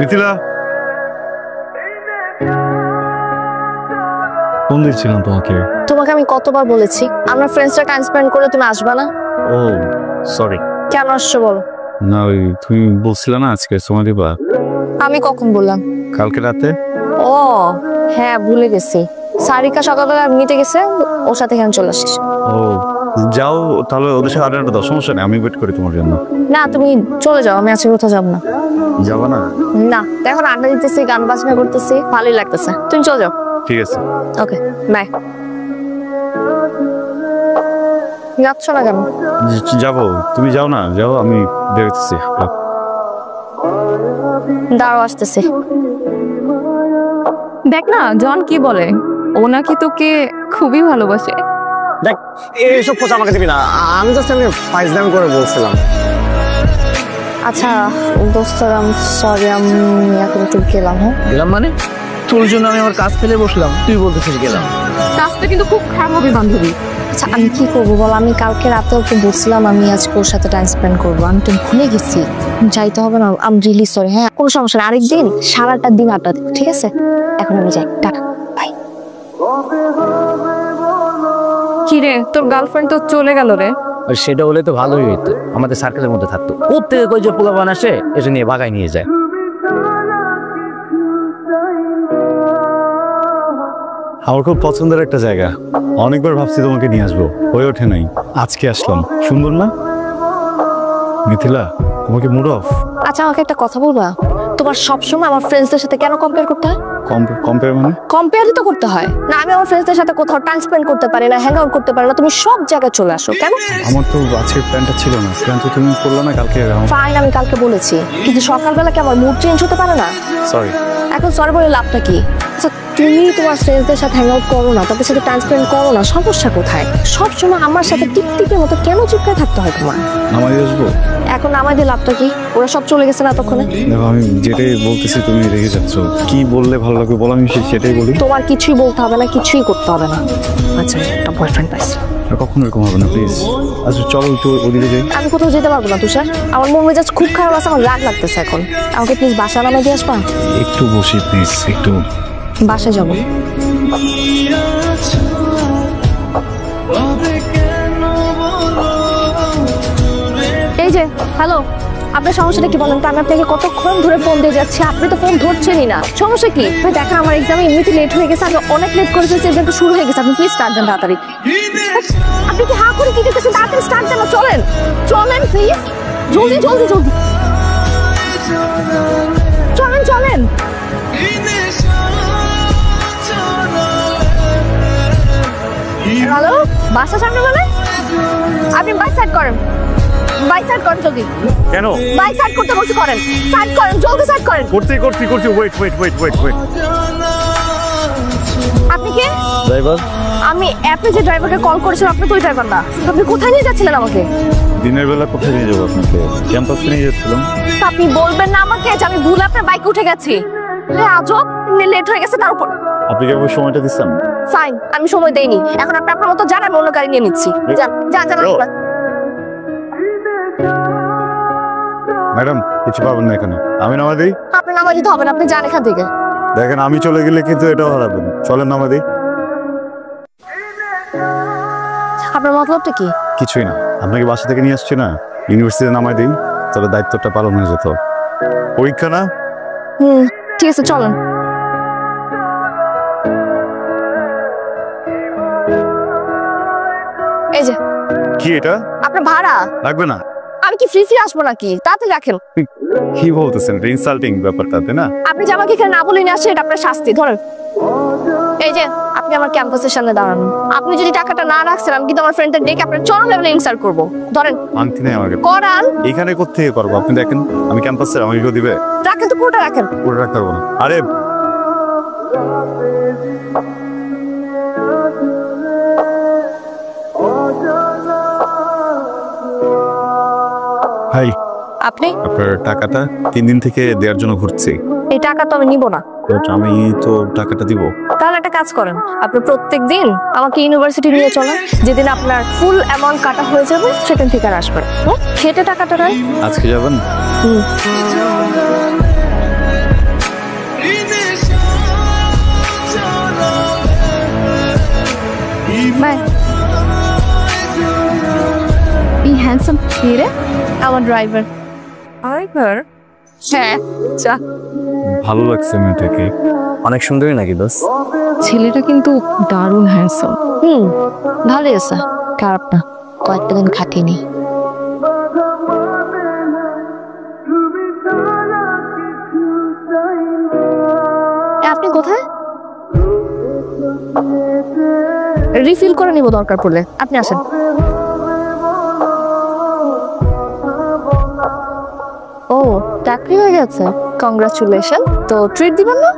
Mithila, phone দিচ্ছিলাম তোমাকে। তোমাকে আমি কতবার বলেছি আমরা ফ্রেন্ডসরা টাইম স্পেন্ড করে তুমি আসবা না? ও সরি। কেন আসছো বলো? না ওই তুমি বলছিলে না আজকে সময় দিবা। আমি কখন বললাম? কালকে রাতে। ও হ্যাঁ ভুলে গেছি। সারিকা সকালবেলা মিটে গেছে, ওর সাথে এখানে চলে আসিস। ও যাও তাহলে, ওদের সাথে আড্ডা দাও, সমস্যা নেই, আমি ওয়েট করি তোমার জন্য। না তুমি চলে যাও, আমি আজকে কোথাও যাবো না। যাবা না? না এখন আড্ডা দিতেছি, গান বাজনা করতেছি, ভালোই লাগতেছে, তুমি চলে যাও। ঠিক আছে ওকে বাই। যাচ্ছ না কেন? যাবো, তুমি যাও না, যাও, আমি দেখতেছি। দাঁড়াও আসতেছি। দেখ না জন কি বলে, ও নাকি তোকে খুবই ভালোবাসে। দেখ এইসব কথা আমাকে দিবি না, আমি জাস্ট আমি ফাইজলামি করে বলছিলাম। আচ্ছা দোস্ত সরি, আমি এখন একটু গেলাম। হ্যাঁ গেলাম মানে? তোর জন্য আমি আমার কাজ ফেলে বসলাম, তুই বলতেছিস গেলাম? কাজটা কিন্তু খুব খারাপ হবে বান্ধবী। আচ্ছা আমি কি করবো বল, আমি কালকে রাতে ওকে বলছিলাম আমি আজকে ওর সাথে টাইম স্পেন্ড করবো, আমি তো ভুলে গেছি। যাইতে হবে না, আম রিয়েলি সরি। হ্যাঁ কোনো সমস্যা নেই, আরেকদিন সারাটা দিন আড্ডা দেবো, ঠিক আছে? এখন আমি যাই, টাটা বাই। কি রে, তোর গার্লফ্রেন্ড তো চলে গেল রে। আর সেটা হলে তো ভালোই হইতো, আমাদের সার্কেলের মধ্যে থাকতো। প্রত্যেকে কই যে পোলাপান আসে এটা নিয়ে ভাগায় নিয়ে যায়। আমার খুব পছন্দের একটা জায়গা, অনেকবার ভাবছি তোমাকে নিয়ে আসবো, হয়ে ওঠে নাই, আজকে আসলাম। সুন্দর না মিথিলা? তোমাকে মুড অফ? আচ্ছা আমাকে একটা কথা বলবা, তোমার সবসময় আমার ফ্রেন্ডসদের সাথে কেন কম্পেয়ার করতে হয়? কম্পেয়ার মানে? কম্পেয়ারই তো করতে হয় না, আমি আমার ফ্রেন্ডসদের সাথে কোথাও টাইম স্পেন্ড করতে পারি না, হ্যাং আউট করতে পারি না, তুমি সব জায়গায় চলে আসো কেন? আমার তো আজকের প্ল্যানটা ছিল না, প্ল্যান তো তুমি করলে না কালকে। ফাইন আমি কালকে বলেছি, কিন্তু সকালবেলা কি আমার মুড চেঞ্জ হতে পারে না? সরি। এখন সরি বলে লাভটা কি? আচ্ছা তুমি তোমার ফ্রেন্ডসদের সাথে হ্যাং আউট করো না, তাদের সাথে টাইম স্পেন্ড করো না, সমস্যা কোথায়? সবসময় আমার সাথে টিকটিকের মতো কেন চিপকে থাকতে হয় তোমার? নামাই আসবো এখন আমাদের লাভটা কি? ওরা সব চলে গেছে না ততক্ষণে? দেখো আমি যেটাই বলতেছি তুমি রেগে যাচ্ছ, কি বললে ভালো লাগবে বলো, আমি সেটাই বলি। তোমার কিছুই বলতে হবে না, কিছুই করতে হবে না। আচ্ছা একটা বয়ফ্রেন্ড পাইছি। কখনো এরকম হবে না প্লিজ। আচ্ছা চলো একটু ওদিকে যাই। আমি কোথাও যেতে পারবো না তুষার, আমার মন মেজাজ খুব খারাপ আছে, আমার রাগ লাগতেছে এখন। আমাকে প্লিজ বাসা নামে দিয়ে আসবা? একটু বসি প্লিজ, একটু। বাসায় যাবো। এই যে হ্যালো, আপনার সমস্যাটা কি বলেন তো? আমি আপনাকে কতক্ষণ ধরে ফোন দিয়ে যাচ্ছি, আপনি তো ফোন ধরছেনই না, সমস্যা কি? দেখেন আমার এক্সামে এমনিতে লেট হয়ে গেছে, আমি অনেক লেট করে ফেলছি, এক্সাম শুরু হয়ে গেছে, আপনি প্লিজ স্টার্ট দেন তাড়াতাড়ি। আপনি কি হা করে কি দেখতেছেন? তাড়াতাড়ি স্টার্ট দেন, চলেন চলেন প্লিজ, জলদি জলদি জলদি চলেন চলেন। হ্যালো, বাসা সামনে মানে? আপনি বাইক সাইড করেন, বাইক সাইড করেন জলদি। কেন? বাইক সাইড করতে বলছি, করেন, সাইড করেন, জলদি সাইড করেন। করছি, ওয়েট। আপনি কে? ড্রাইভার। আমি আপনি যে ড্রাইভারকে কল করেছিলেন, আপনি তো ওই ড্রাইভার না। আপনি কোথায় নিয়ে যাচ্ছিলেন আমাকে? দিনের বেলা কোথায় নিয়ে যাবো আপনাকে? ক্যাম্পাসে নিয়ে যাচ্ছিলাম। আপনি বলবেন না আমাকে যে আমি ভুল আপনার বাইকে উঠে গেছি? আজব, লেট হয়ে গেছে তার উপর। আপনি কি আমাকে সময়টা দিচ্ছেন? ফাইন, আমি সময় দেইনি, এখন আপনি আপনার মতো যান, আমি অন্য গাড়ি নিয়ে নিচ্ছি। যান যান যান। ম্যাডাম কিছু পাবেন না এখানে, আমি নামা দিই। আপনি নামা দিতে হবে না, আপনি যান এখান থেকে। দেখেন আমি চলে গেলে কিন্তু এটাও হারাবেন, চলেন নামা দিই। আপনার মতলবটা কি? কিছুই না, আপনাকে বাসা থেকে নিয়ে আসছি না, ইউনিভার্সিটিতে নামাই দিই, তবে দায়িত্বটা পালন হয়ে যেত। পরীক্ষা না? ঠিক আছে চলেন। এই যে কি এটা? আপনার ভাড়া লাগবে না। আমি কি ফ্রি আসবো নাকি? তাড়াতাড়ি রাখেন। কি বলতেছেন? ইনসাল্টিং ব্যাপারটা, তাই না? আপনি যে আমাকে এখানে না বলে নিয়ে আসছেন, এটা আপনার শাস্তি। ধরেন, এই যে আপনি আমার ক্যাম্পাসের সামনে দাঁড়ানো, আপনি যদি টাকাটা না রাখছেন, আমি কিন্তু আমার ফ্রেন্ডদের ডেকে আপনার চরম লেভেলে ইনসাল্ট করবো। ধরেন। আংটি নেই আমাকে। করান। এখানে কোত্থেকে করবো? আপনি দেখেন আমি ক্যাম্পাসের, আমাকে কেউ দিবে? রাখেন তো, পুরোটা রাখেন। পুরো রাখতে পারবো না। আরে ভাই, আপনি আপনার টাকাটা 3 দিন থেকে দেওয়ার জন্য ঘুরছি। এই টাকা তো আমি নিব না। আমি তো টাকাটা দিব। তাহলে একটা কাজ করেন, আপনি প্রত্যেকদিন আমাকে ইউনিভার্সিটি নিয়ে চলেন, যেদিন আপনার ফুল অ্যামাউন্ট কাটা হয়ে যাবে সেদিন থেকে আর আসবেন। খেটে টাকাটা নেন। আজকে যাবেন? বাই। এই হ্যান্ডসাম ছেলে আমার ড্রাইভার। ড্রাইভার? হ্যাঁ, যা। ভালো লাগছে মেয়েটাকে। অনেক সুন্দরী নাকি দোষ? ছেলেটা কিন্তু দারুণ হ্যান্ডসাম। ভালোই আছে, খারাপ না। কয়েকটা দিন খাটিয়ে নি। আপনি কোথায়? রিফিল করে নিব দরকার পড়লে, আপনি আসেন। ও, চাকরি হয়ে গেছে, কংগ্রাচুলেশন। তো ট্রিট দিবেন না?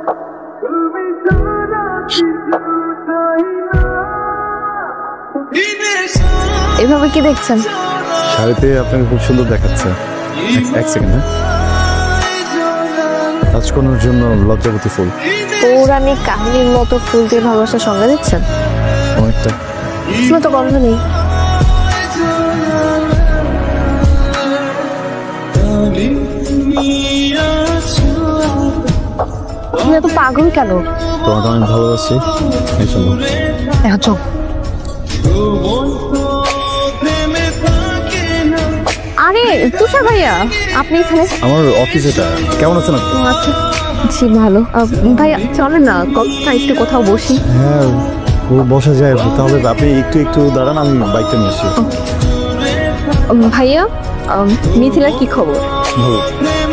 এভাবে কি দেখছেন? শাড়িতে আপনাকে খুব সুন্দর দেখাচ্ছে। এক সেকেন্ড, হ্যাঁ। রাজকন্যার জন্য লজ্জাবতী ফুল। পৌরাণিক কাহিনীর মতো ফুল দিয়ে ভালোবাসার সঙ্গে দিচ্ছেন। অনেকটা। ফুলে তো গন্ধ নেই। তুমি এত পাগল কেন? তোমাকে আমি ভালোবাসি, এই জন্য। চল। আরে তুষার ভাইয়া, আপনি এখানে? আমার অফিস এটা। কেমন আছেন আপনি? আচ্ছা, জি ভালো। ভাইয়া চলেন না একটু কোথাও বসি। হ্যাঁ, ও বসা যায়। তাহলে আপনি একটু দাঁড়ান, আমি বাইকটা নিয়ে আসি। ভাইয়া, মিথিলার কি খবর? ভালো।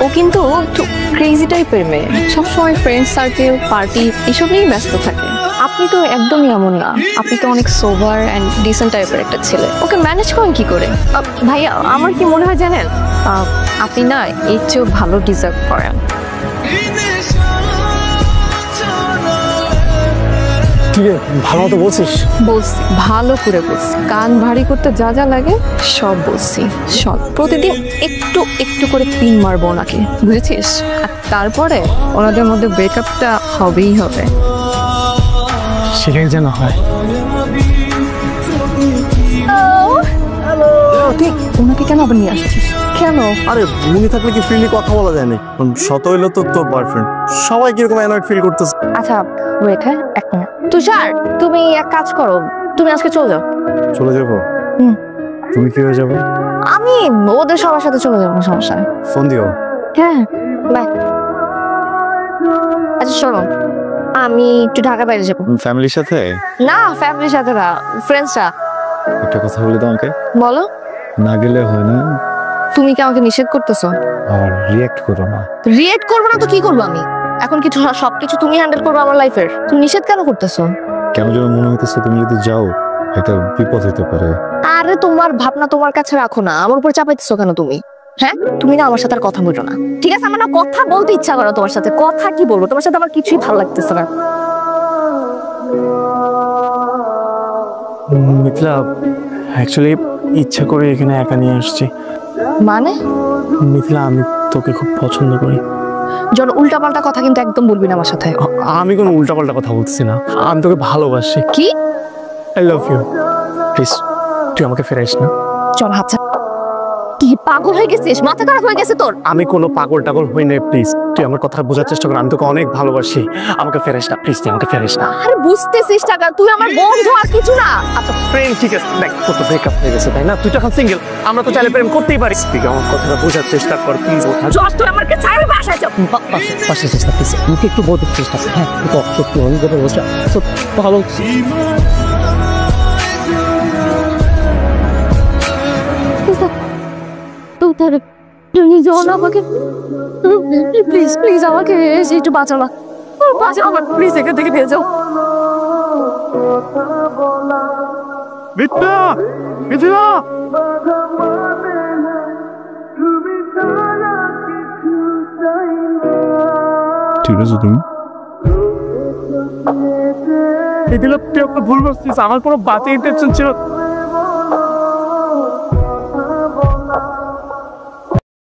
ও কিন্তু একটু ক্রেজি টাইপের মেয়ে, সবসময় ফ্রেন্ড সার্কেল, পার্টি এসব নিয়েই ব্যস্ত থাকে। আপনি তো একদমই এমন না, আপনি তো অনেক সোবার অ্যান্ড ডিসেন্ট টাইপের একটা ছেলে। ওকে ম্যানেজ করেন কি করে? ভাইয়া, আমার কি মনে হয় জানেন, আপনি না এর চেয়েও ভালো ডিজার্ভ করেন। ঠিক আছে, ভালো মতো বলছিস? বলছি, ভালো করে বলছি, কান ভারী করতে যা যা লাগে সব বলছি। সব প্রতিদিন একটু একটু করে পিন মারবো ওনাকে, বুঝেছিস? আর তারপরে ওনাদের মধ্যে ব্রেকআপটা হবেই হবে। সেটাই যেন হয়। তুই ওনাকে কেন আবার নিয়ে আসছিস? কেন? আরে উনি থাকলে কি ফ্রিলি কথা বলা যায় না? শত হইলো তো তোর বয়ফ্রেন্ড, সবাই কিরকম অ্যানয়েড ফিল করতেছে। আচ্ছা ওয়েট, হ্যাঁ এক মিনিট। তুষার, তুমি এক কাজ করো, তুমি আজকে চলে যাও। চলে যাবো? হুম। তুমি কি হয়ে যাবে? আমি ওদের সবার সাথে চলে যাবো, সমস্যা নেই। ফোন দিও। হ্যাঁ, বাই। আচ্ছা শোনো, আমি একটু ঢাকা বাইরে যাবো। ফ্যামিলির সাথে? না, ফ্যামিলির সাথে না, ফ্রেন্ডসরা। একটা কথা বলে দাও আমাকে। বলো। না গেলে হয় না। তুমি কি আমাকে নিষেধ করতেছো? আর রিঅ্যাক্ট করো না। রিয়েক্ট করবো না তো কি করবো আমি? এখন কিছু সবকিছু তুমি হ্যান্ডেল করবো আমার লাইফের। তুমি নিষেধ কেন করতেছো? কেন যেন মনে হইতেছে তুমি যদি যাও একটা বিপদ হতে পারে। আরে তোমার ভাবনা তোমার কাছে রাখো না, আমার উপর চাপাইতেছো কেন তুমি? হ্যাঁ, তুমি না আমার সাথে আর কথা বলো না, ঠিক আছে? আমার না কথা বলতে ইচ্ছা করো তোমার সাথে। কথা কি বলবো তোমার সাথে, আমার কিছুই ভালো লাগতেছে না। মিথিলা, অ্যাকচুয়ালি ইচ্ছা করে এখানে একা নিয়ে আসছি। মানে? মিথিলা, আমি তোকে খুব পছন্দ করি। জন উল্টাপাল্টা কথা কিন্তু একদম বলবি না আমার সাথে। আমি কোনো উল্টাপাল্টা কথা বলতেছি না, আমি তোকে ভালোবাসি। কি? I love you. প্লিজ তুই আমাকে ফেরাইস না। চল হাত ছাড়। কি পাগল হয়ে গেছিস? মাথা খারাপ হয়ে গেছে তোর? আমি কোনো পাগল টাগল হই না, প্লিজ তুই আমার কথা বোঝার চেষ্টা কর। আমি তোকে অনেক ভালোবাসি, আমাকে ফেরাইস না প্লিজ, তুই আমাকে ফেরাইস না। আরে বুঝতেছিস টাকা, তুই আমার বন্ধু আর কিছু না। আচ্ছা ফ্রেন্ড, ঠিক আছে, দেখ তোর তো ব্রেকআপ হয়ে গেছে তাই না? তুই তো এখন সিঙ্গেল, আমরা তো চাইলে প্রেম করতেই পারি। তুই আমার কথাটা বোঝার চেষ্টা কর প্লিজ। জশ, তুই আমাকে ছাড়বি, বাসায় যাও। পাশে চেষ্টা প্লিজ, আমাকে একটু বোঝার চেষ্টা কর। হ্যাঁ সত্যি আমি কথা বলছি, সত্যি ভালো। তুমি যাও না আমাকে, প্লিজ প্লিজ আমাকে এসে একটু বাঁচাও না, বাঁচাও আমার, প্লিজ এখান থেকে নিয়ে যাও। মিথিলা, মিথিলা, ঠিক আছে তুমি? মিথিলা তুই একটা ভুল বুঝছিস, আমার কোনো বাজে ইন্টেনশন ছিল।